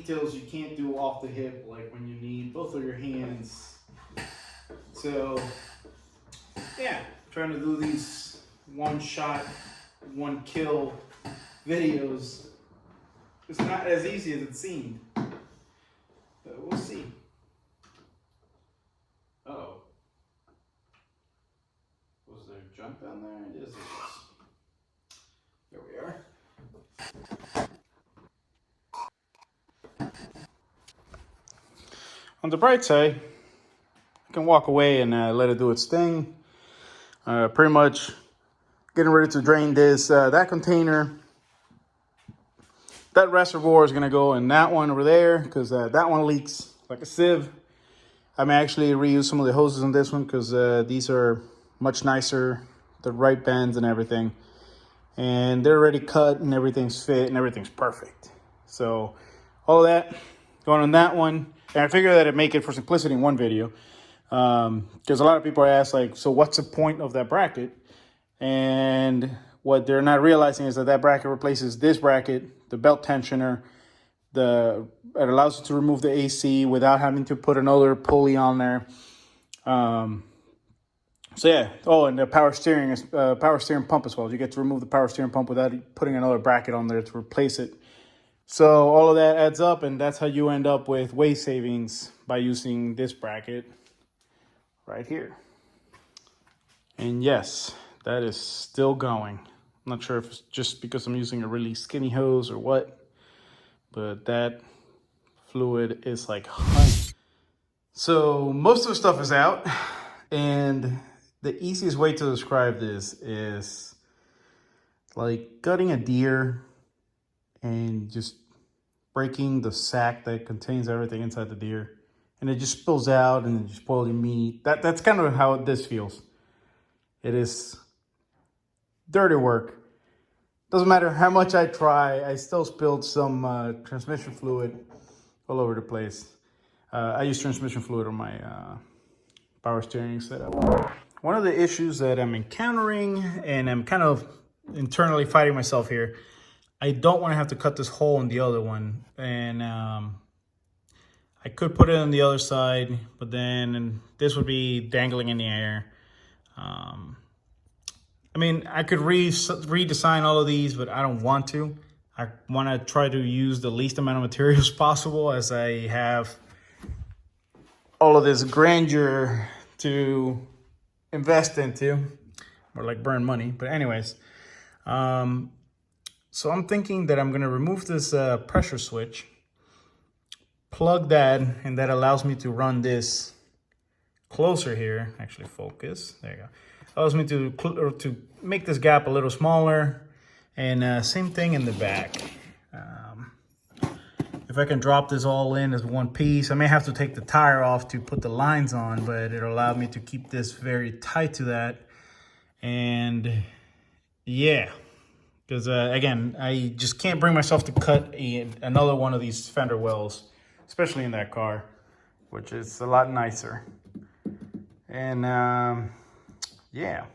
details you can't do off the hip, like when you need both of your hands. So yeah, trying to do these one shot, one kill videos. It's not as easy as it seemed, but we'll see. Uh-oh. Was there junk down there? It is. There we are. On the bright side, I can walk away and let it do its thing. Pretty much getting ready to drain this, that container. That reservoir is going to go in that one over there because that one leaks like a sieve. I may actually reuse some of the hoses on this one because these are much nicer, the right bends and everything. And they're already cut and everything's fit and everything's perfect. So all of that going on that one. And I figured that I'd make it for simplicity in one video. Because a lot of people are asked, like, so what's the point of that bracket? And what they're not realizing is that that bracket replaces this bracket, the belt tensioner. It allows you to remove the AC without having to put another pulley on there. So yeah. Oh, and the power steering pump as well. You get to remove the power steering pump without putting another bracket on there to replace it. So all of that adds up, and that's how you end up with weight savings by using this bracket right here. And yes, that is still going. I'm not sure if it's just because I'm using a really skinny hose or what, but that fluid is like honey. So most of the stuff is out, and the easiest way to describe this is like gutting a deer and just breaking the sack that contains everything inside the deer. And it just spills out and then you spoil your meat. That's kind of how this feels. It is dirty work. Doesn't matter how much I try, I still spilled some transmission fluid all over the place. I use transmission fluid on my power steering setup. One of the issues that I'm encountering, and I'm kind of internally fighting myself here, I don't want to have to cut this hole in the other one. And I could put it on the other side, but then this would be dangling in the air. I mean, I could redesign all of these, but I don't want to. I want to try to use the least amount of materials possible, as I have all of this grandeur to invest into, or like burn money. But anyways, so I'm thinking that I'm going to remove this pressure switch, plug that, and that allows me to run this closer here. Actually, focus. There you go. Allows me to make this gap a little smaller, and same thing in the back. If I can drop this all in as one piece, I may have to take the tire off to put the lines on, but it'll allow me to keep this very tight to that. And yeah, because again, I just can't bring myself to cut another one of these fender wells, especially in that car, which is a lot nicer. And yeah.